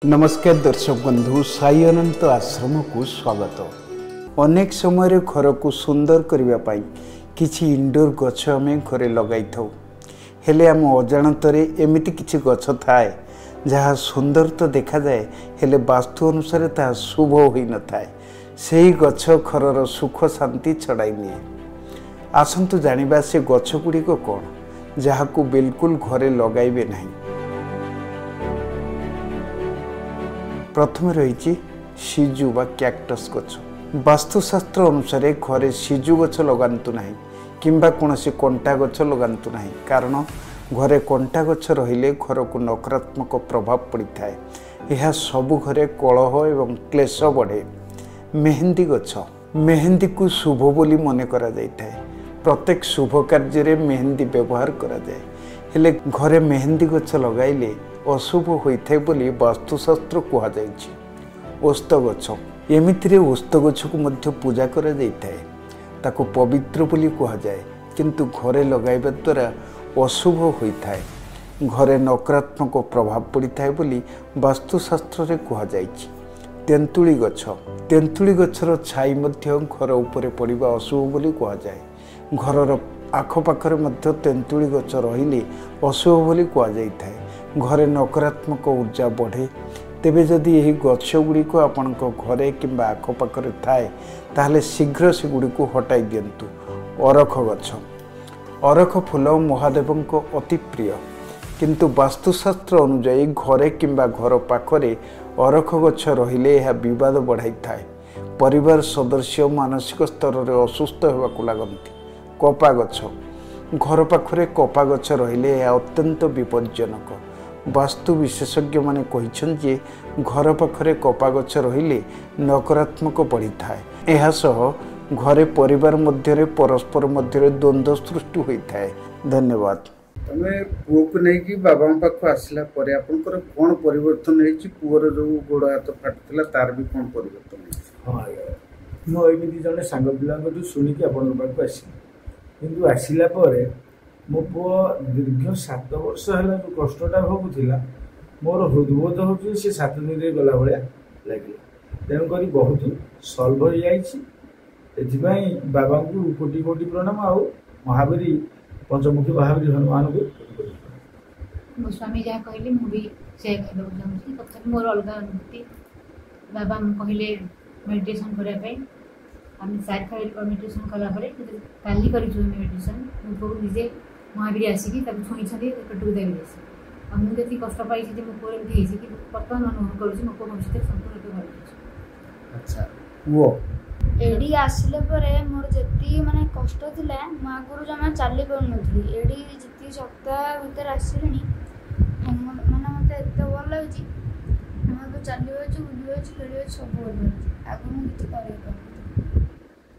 नमस्कार दर्शक बंधु साई अनंत आश्रम को स्वागत। अनेक समय घर को सुंदर करने किछि इंडोर गछ आम घरे लगाई थाउ हेले आम अजाणतरे एमिति किछि गछ थाए जहाँ सुंदर तो देखा जाए हेले वास्तु अनुसार ता शुभ होई न थाए। सेही गछ घरर सुख शांति छड़ाई निए। आसंतु जानिबा से गछ गुड़िक कौन जहाँ को बिल्कुल घरे लगाइबे नहीं। प्रथम रही सिजु बा कैक्टस गछ। वास्तुशास्त्र अनुसार घरे सिजु गछ लगातु नहीं किंबा कौनसी कंटा गछ लगातु नहीं, कारण घरे कंटा गछ रहिले घर को नकारात्मक प्रभाव पड़ी थाए। यह सबु घरे कलह एवं क्लेश बढ़े। मेहंदी गछ, मेहंदी को शुभ बोली मन करा जाय थाए। प्रत्येक शुभ कार्य रे मेहंदी व्यवहार करा जाय, हेले घरे मेहंदी गछ लगाइले अशुभ होइथाय बोली वास्तुशास्त्र कहा जायछि। ओस्त गछ, एमितिरे ओस्त गछ को मध्य पूजा करा जायथाय, ताको पवित्र बोली कहा जाय, किंतु घरे लगाइबा द्वारा अशुभ होइथाय, घरे नकारात्मक प्रभाव पड़िथाय बोली वास्तुशास्त्र रे कहा जायछि। तेंतुली गछ, तेंतुली गछर छाई मध्य घर उपरे पड़िबा अशुभ बोली कहा जाय। घरर आखपाखरे मध्य तेंतुली गछ रहिले अशुभ बोली कहा जायथाय। घरे नकारात्मक ऊर्जा बढ़े। तेबे जदि यही गछ गुड़िक आपण घरे किंबा आखपाखरे थाए ताहले शीघ्र से गुड़िक हटाई दियंतु। अरख गछ, अरख फूल महादेव को अति प्रिय, किंतु वास्तुशास्त्र अनुजाई घरे किंबा घर पाखरे अरख गछ रहिले यह विवाद बढ़ाई थाए। परिवार सदस्य मानसिक स्तर में असुस्थ होगा लगती। कपा गछ, घर पाखरे कपा गछ रहिले यह अत्यंत विपज्जनक। वास्तु विशेषज्ञ माने कहिछन जे घर पाखरे कपा गछ रहिले नकारात्मक बढ़ी थाए। एहा सह घरे परिवार मध्य परस्पर मध्य द्वंद्व सृष्टि होई थाए। धन्यवाद। तमे पुओ को नै कि बाबा पाख आसला परे आपनकर कोन परिवर्तन हेछि? पुओर जो गोड़ हाथ फाटुतला तार भी कोन परिवर्तन हेछि? हां, मो एमिति जने सांग पिला को सुनि कि आपन पाख आसी, किंतु आसिला परे मो पुओ दीर्घ 7 वर्ष है जो कष्टा भोगुला मोर हृदबोध हो 7 दिन गला भाया लगे। तेणुक बहुत सल्व हो जाए। बाबा को कोटि कोटि प्रणाम। आ महावीर पंचमुखी महावीर हनुमान को मो स्वामी जहाँ कहले मुझे से कहूँ तथा मोर अलग अनुभूति। बाबा कहले मेडिटेशन करने आम 4 खाली मेडिटेशन कलापर काली कर मेडिटेशन मुझे निजे महावीर आसिकी छुई पेटू देवी मुझे कष्ट पाई मो पुओ एमती कि बर्तमान अनुभव करुँच मो पुओ भविष्य संपूर्ण भल। अच्छा वो एडी आसिले परे मोर जति माने कष्ट थिला मो आगुरु जमा चाली पाउन नथली। एडी जति सप्ताह भीतर आसिलेनी माने मते एते भल लागुची। मो चाली होछ बुली होछ खेली होछ सब भल लागुची। आगु मु किछ करै